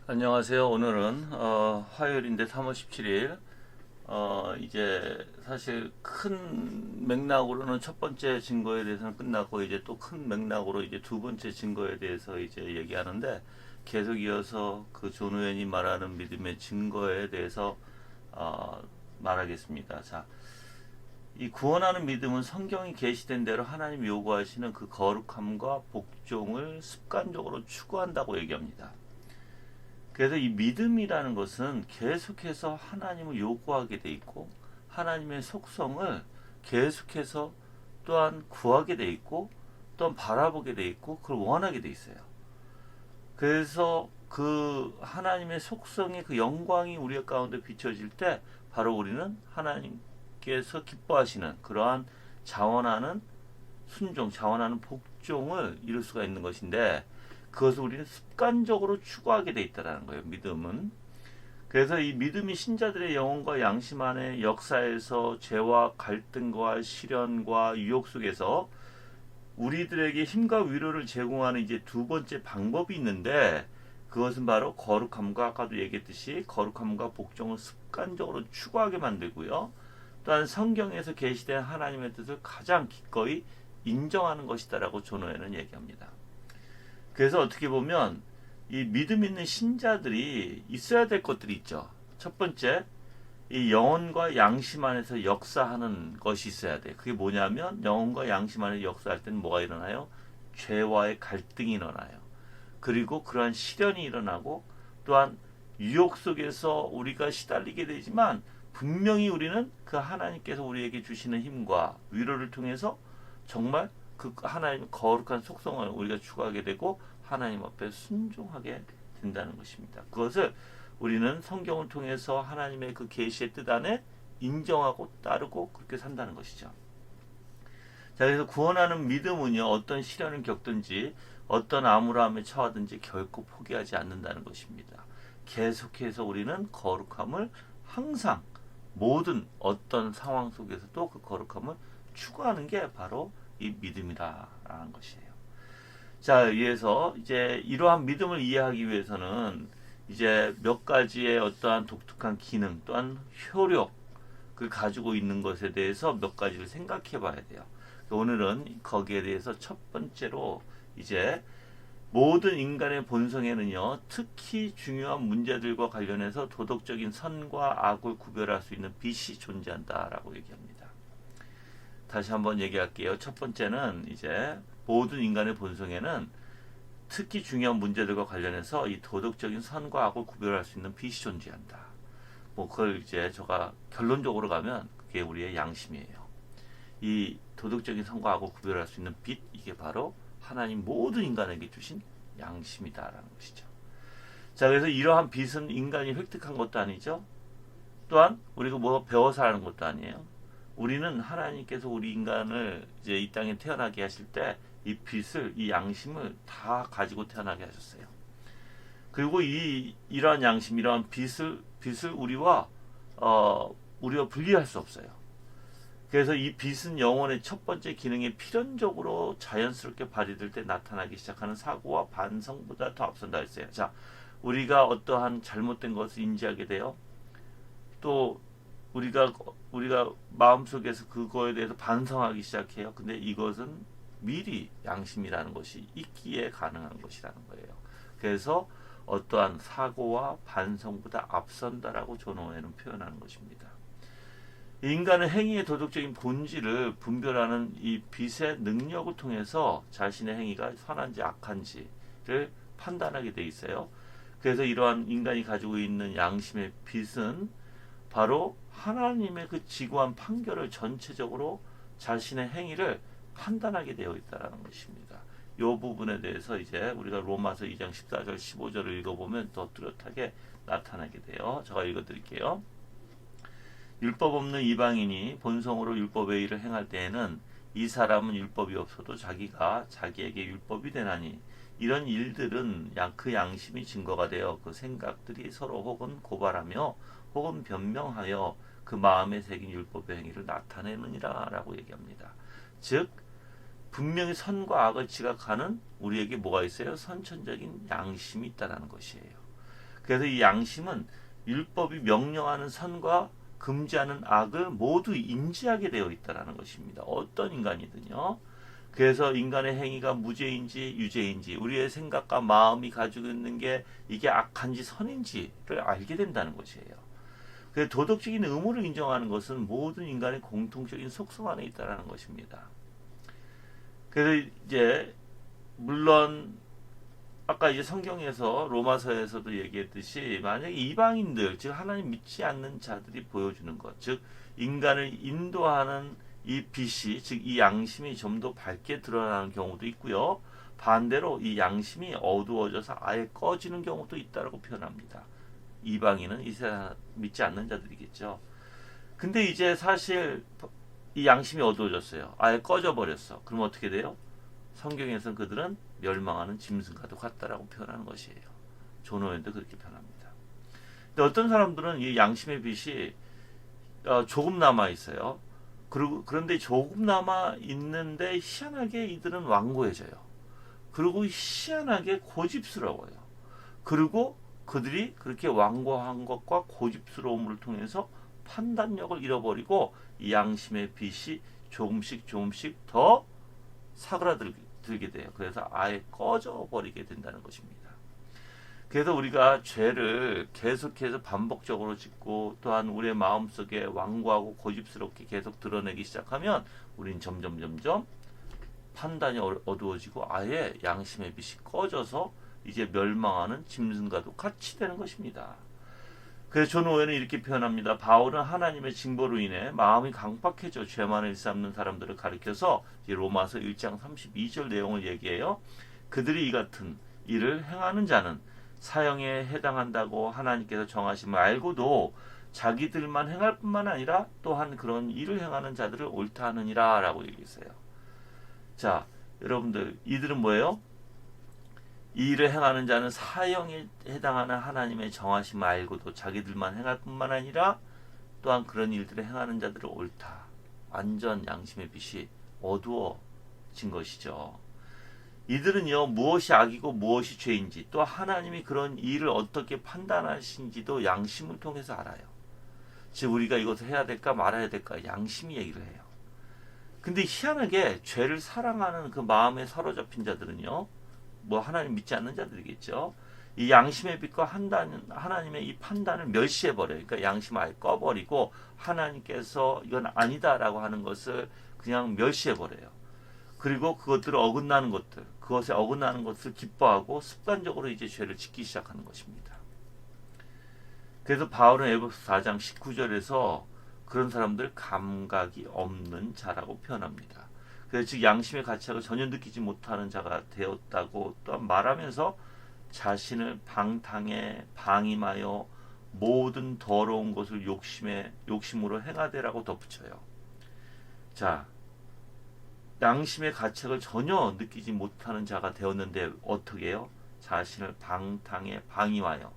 안녕하세요. 오늘은 화요일인데 3월 17일. 이제 사실 큰 맥락으로는 첫 번째 증거에 대해서는 끝났고, 이제 또 큰 맥락으로 이제 두 번째 증거에 대해서 이제 얘기하는데, 계속 이어서 그 존 우엔이 말하는 믿음의 증거에 대해서 말하겠습니다. 자, 이 구원하는 믿음은 성경이 계시된 대로 하나님 요구하시는 그 거룩함과 복종을 습관적으로 추구한다고 얘기합니다. 그래서 이 믿음이라는 것은 계속해서 하나님을 요구하게 돼 있고, 하나님의 속성을 계속해서 또한 구하게 돼 있고, 또한 바라보게 돼 있고, 그걸 원하게 돼 있어요. 그래서 그 하나님의 속성의 그 영광이 우리 가운데 비춰질 때 바로 우리는 하나님께서 기뻐하시는 그러한 자원하는 순종, 자원하는 복종을 이룰 수가 있는 것인데, 그것을 우리는 습관적으로 추구하게 돼 있다는 거예요. 믿음은. 그래서 이 믿음이 신자들의 영혼과 양심 안에 역사에서 죄와 갈등과 시련과 유혹 속에서 우리들에게 힘과 위로를 제공하는 이제 두 번째 방법이 있는데, 그것은 바로 거룩함과, 아까도 얘기했듯이 거룩함과 복종을 습관적으로 추구하게 만들고요. 또한 성경에서 계시된 하나님의 뜻을 가장 기꺼이 인정하는 것이다라고 존 오웬은 얘기합니다. 그래서 어떻게 보면 이 믿음 있는 신자들이 있어야 될 것들이 있죠. 첫 번째, 이 영혼과 양심 안에서 역사하는 것이 있어야 돼. 그게 뭐냐면, 영혼과 양심 안에서 역사할 때는 뭐가 일어나요? 죄와의 갈등이 일어나요. 그리고 그러한 시련이 일어나고, 또한 유혹 속에서 우리가 시달리게 되지만, 분명히 우리는 그 하나님께서 우리에게 주시는 힘과 위로를 통해서 정말 그 하나님 거룩한 속성을 우리가 추구하게 되고, 하나님 앞에 순종하게 된다는 것입니다. 그것을 우리는 성경을 통해서 하나님의 그 계시의 뜻 안에 인정하고 따르고 그렇게 산다는 것이죠. 자, 그래서 구원하는 믿음은요, 어떤 시련을 겪든지 어떤 암울함에 처하든지 결코 포기하지 않는다는 것입니다. 계속해서 우리는 거룩함을 항상 모든 어떤 상황 속에서도 그 거룩함을 추구하는 게 바로 이 믿음이라는 것이에요. 자, 위해서 이제 이러한 믿음을 이해하기 위해서는 이제 몇 가지의 어떠한 독특한 기능 또한 효력을 가지고 있는 것에 대해서 몇 가지를 생각해 봐야 돼요. 오늘은 거기에 대해서 첫 번째로 이제 모든 인간의 본성에는요, 특히 중요한 문제들과 관련해서 도덕적인 선과 악을 구별할 수 있는 빛이 존재한다라고 얘기합니다. 다시 한번 얘기할게요. 첫 번째는 이제 모든 인간의 본성에는 특히 중요한 문제들과 관련해서 이 도덕적인 선과 악을 구별할 수 있는 빛이 존재한다. 뭐 그걸 이제 제가 결론적으로 가면 그게 우리의 양심이에요. 이 도덕적인 선과 악을 구별할 수 있는 빛, 이게 바로 하나님 모든 인간에게 주신 양심이다라는 것이죠. 자, 그래서 이러한 빛은 인간이 획득한 것도 아니죠. 또한 우리가 뭐 배워서 하는 것도 아니에요. 우리는 하나님께서 우리 인간을 이제 이 땅에 태어나게 하실 때 이 빛을, 이 양심을 다 가지고 태어나게 하셨어요. 그리고 이러한 양심, 이러한 빛을 우리와 분리할 수 없어요. 그래서 이 빛은 영혼의 첫 번째 기능에 필연적으로 자연스럽게 발휘될 때 나타나기 시작하는 사고와 반성보다 더 앞선다 했어요. 자, 우리가 어떠한 잘못된 것을 인지하게 돼요. 또 우리가 마음속에서 그거에 대해서 반성하기 시작해요. 근데 이것은 미리 양심이라는 것이 있기에 가능한 것이라는 거예요. 그래서 어떠한 사고와 반성보다 앞선다라고 존 오웬은 표현하는 것입니다. 인간은 행위의 도덕적인 본질을 분별하는 이 빛의 능력을 통해서 자신의 행위가 선한지 악한지를 판단하게 돼 있어요. 그래서 이러한 인간이 가지고 있는 양심의 빛은 바로 하나님의 그 지구한 판결을 전체적으로 자신의 행위를 판단하게 되어 있다는 것입니다. 이 부분에 대해서 이제 우리가 로마서 2장 14절 15절을 읽어보면 더 뚜렷하게 나타나게 돼요. 제가 읽어드릴게요. 율법 없는 이방인이 본성으로 율법의 일을 행할 때에는 이 사람은 율법이 없어도 자기가 자기에게 율법이 되나니, 이런 일들은 그 양심이 증거가 되어 그 생각들이 서로 혹은 고발하며 혹은 변명하여 그 마음에 새긴 율법의 행위를 나타내느니라 라고 얘기합니다. 즉 분명히 선과 악을 지각하는 우리에게 뭐가 있어요? 선천적인 양심이 있다는 것이에요. 그래서 이 양심은 율법이 명령하는 선과 금지하는 악을 모두 인지하게 되어 있다는 것입니다. 어떤 인간이든요. 그래서 인간의 행위가 무죄인지 유죄인지 우리의 생각과 마음이 가지고 있는 게 이게 악한지 선인지를 알게 된다는 것이에요. 그래서 도덕적인 의무를 인정하는 것은 모든 인간의 공통적인 속성 안에 있다는 것입니다. 그래서 이제 물론 아까 이제 성경에서 로마서에서도 얘기했듯이 만약에 이방인들 즉 하나님 믿지 않는 자들이 보여주는 것, 즉 인간을 인도하는 이 빛이 즉 이 양심이 좀 더 밝게 드러나는 경우도 있고요. 반대로 이 양심이 어두워져서 아예 꺼지는 경우도 있다고 표현합니다. 이방인은 이 세상 믿지 않는 자들이겠죠. 근데 이제 사실 이 양심이 어두워졌어요. 아예 꺼져 버렸어. 그럼 어떻게 돼요? 성경에서는 그들은 멸망하는 짐승과도 같다라고 표현하는 것이에요. 존 오웬도 그렇게 표현합니다. 근데 어떤 사람들은 이 양심의 빛이 조금 남아 있어요. 그런데 조금 남아 있는데 희한하게 이들은 완고해져요. 그리고 희한하게 고집스러워요. 그리고 그들이 그렇게 완고한 것과 고집스러움을 통해서 판단력을 잃어버리고 이 양심의 빛이 조금씩 더 사그라들게 돼요. 그래서 아예 꺼져버리게 된다는 것입니다. 그래서 우리가 죄를 계속해서 반복적으로 짓고 또한 우리의 마음속에 완고하고 고집스럽게 계속 드러내기 시작하면 우린 점점 판단이 어두워지고 아예 양심의 빛이 꺼져서 이제 멸망하는 짐승과도 같이 되는 것입니다. 그래서 존 오웬은 이렇게 표현합니다. 바울은 하나님의 징벌로 인해 마음이 강팍해져 죄만을 일삼는 사람들을 가리켜서 로마서 1장 32절 내용을 얘기해요. 그들이 이 같은 일을 행하는 자는 사형에 해당한다고 하나님께서 정하심을 알고도 자기들만 행할 뿐만 아니라 또한 그런 일을 행하는 자들을 옳다 하느니라 라고 얘기했어요. 자, 여러분들 이들은 뭐예요? 이 일을 행하는 자는 사형에 해당하는 하나님의 정하심을 알고도 자기들만 행할 뿐만 아니라 또한 그런 일들을 행하는 자들을 옳다. 완전 양심의 빛이 어두워진 것이죠. 이들은요 무엇이 악이고 무엇이 죄인지 또 하나님이 그런 일을 어떻게 판단하신지도 양심을 통해서 알아요. 즉 우리가 이것을 해야 될까 말아야 될까 양심이 얘기를 해요. 근데 희한하게 죄를 사랑하는 그 마음에 사로잡힌 자들은요 뭐 하나님 믿지 않는 자들이겠죠. 이 양심의 빛과 하나님의 이 판단을 멸시해버려요. 그러니까 양심을 아예 꺼버리고 하나님께서 이건 아니다라고 하는 것을 그냥 멸시해버려요. 그리고 그것들을 어긋나는 것들, 그것에 어긋나는 것을 기뻐하고 습관적으로 이제 죄를 짓기 시작하는 것입니다. 그래서 바울은 에베소서 4장 19절에서 그런 사람들 감각이 없는 자라고 표현합니다. 그래서 즉 양심의 가책을 전혀 느끼지 못하는 자가 되었다고 또한 말하면서 자신을 방탕에 방임하여 모든 더러운 것을 욕심으로 행하되라고 덧붙여요. 자, 양심의 가책을 전혀 느끼지 못하는 자가 되었는데 어떻게 해요? 자신을 방탕에 방임하여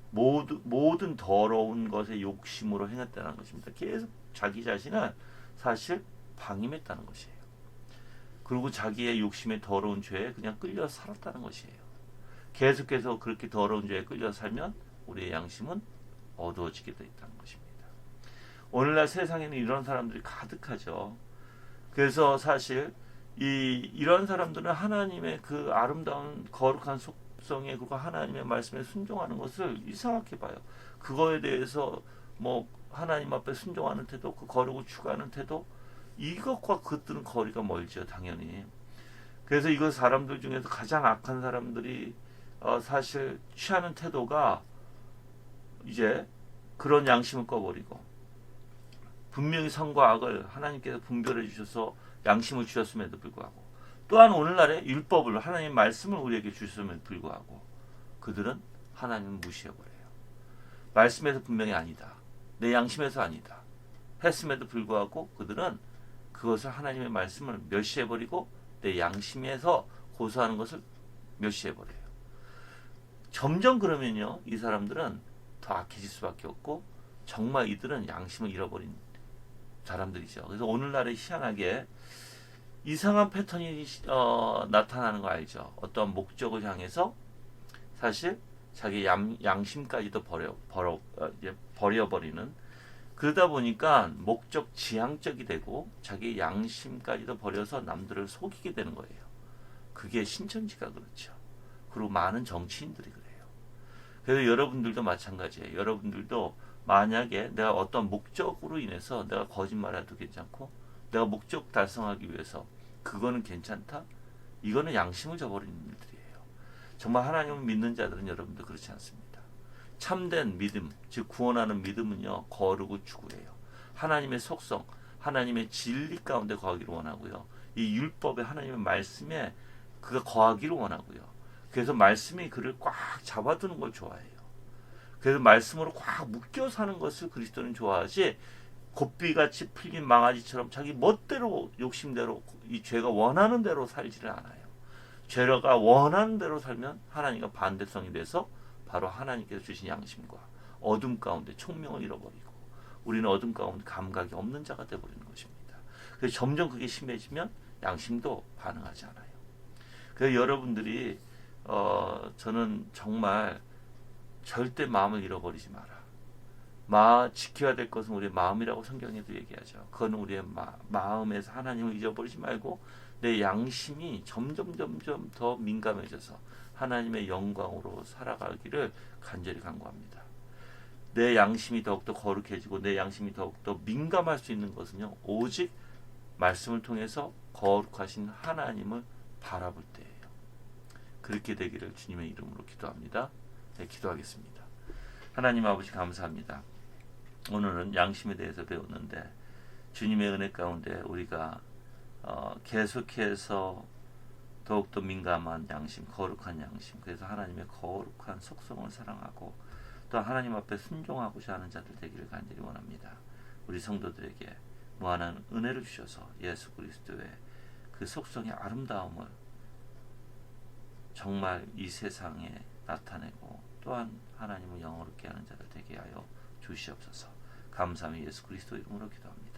모든 더러운 것에 욕심으로 행했다는 것입니다. 계속 자기 자신을 사실 방임했다는 것이에요. 그리고 자기의 욕심의 더러운 죄에 그냥 끌려 살았다는 것이에요. 계속해서 그렇게 더러운 죄에 끌려 살면 우리의 양심은 어두워지게 되어 있다는 것입니다. 오늘날 세상에는 이런 사람들이 가득하죠. 그래서 사실 이런 사람들은 하나님의 그 아름다운 거룩한 속성에 그리고 하나님의 말씀에 순종하는 것을 이상하게 봐요. 그거에 대해서 뭐 하나님 앞에 순종하는 태도, 그 거룩을 추구하는 태도, 이것과 그것들은 거리가 멀죠, 당연히. 그래서 이거 사람들 중에서 가장 악한 사람들이 사실 취하는 태도가 이제 그런 양심을 꺼버리고 분명히 선과 악을 하나님께서 분별해 주셔서 양심을 주셨음에도 불구하고 또한 오늘날의 율법을 하나님 말씀을 우리에게 주셨음에도 불구하고 그들은 하나님을 무시해버려요. 말씀에서 분명히 아니다. 내 양심에서 아니다. 했음에도 불구하고 그들은 그것을 하나님의 말씀을 멸시해버리고 내 양심에서 고소하는 것을 멸시해버려요. 점점 그러면요 이 사람들은 더 악해질 수밖에 없고 정말 이들은 양심을 잃어버린 사람들이죠. 그래서 오늘날에 희한하게 이상한 패턴이 나타나는 거 알죠. 어떤 목적을 향해서 사실 자기 양심까지도 버려버리는, 그러다 보니까 목적 지향적이 되고 자기 양심까지도 버려서 남들을 속이게 되는 거예요. 그게 신천지가 그렇죠. 그리고 많은 정치인들이 그래요. 그래서 여러분들도 마찬가지예요. 여러분들도 만약에 내가 어떤 목적으로 인해서 내가 거짓말해도 괜찮고 내가 목적 달성하기 위해서 그거는 괜찮다? 이거는 양심을 저버리는 일들이에요. 정말 하나님을 믿는 자들은 여러분들 그렇지 않습니다. 참된 믿음, 즉 구원하는 믿음은요, 거르고 추구해요. 하나님의 속성, 하나님의 진리 가운데 거하기를 원하고요. 이 율법에 하나님의 말씀에 그가 거하기를 원하고요. 그래서 말씀이 그를 꽉 잡아두는 걸 좋아해요. 그래서 말씀으로 꽉 묶여 사는 것을 그리스도는 좋아하지, 고삐같이 풀린 망아지처럼 자기 멋대로 욕심대로 이 죄가 원하는 대로 살지를 않아요. 죄가 원하는 대로 살면 하나님과 반대성이 돼서 바로 하나님께서 주신 양심과 어둠 가운데 총명을 잃어버리고 우리는 어둠 가운데 감각이 없는 자가 되어버리는 것입니다. 그래서 점점 그게 심해지면 양심도 반응하지 않아요. 그래서 여러분들이 저는 정말 절대 마음을 잃어버리지 마라. 지켜야 될 것은 우리의 마음이라고 성경에도 얘기하죠. 그건 우리의 마음에서 하나님을 잊어버리지 말고 내 양심이 점점 더 민감해져서 하나님의 영광으로 살아가기를 간절히 간구합니다. 내 양심이 더욱더 거룩해지고 내 양심이 더욱더 민감할 수 있는 것은요, 오직 말씀을 통해서 거룩하신 하나님을 바라볼 때예요. 그렇게 되기를 주님의 이름으로 기도합니다. 네, 기도하겠습니다. 하나님 아버지 감사합니다. 오늘은 양심에 대해서 배웠는데 주님의 은혜 가운데 우리가 계속해서 더욱더 민감한 양심, 거룩한 양심, 그래서 하나님의 거룩한 속성을 사랑하고 또 하나님 앞에 순종하고자 하는 자들 되기를 간절히 원합니다. 우리 성도들에게 무한한 은혜를 주셔서 예수 그리스도의 그 속성의 아름다움을 정말 이 세상에 나타내고 또한 하나님을 영어롭게 하는 자들 되게 하여 주시옵소서. 감사하며 예수 그리스도 이름으로 기도합니다.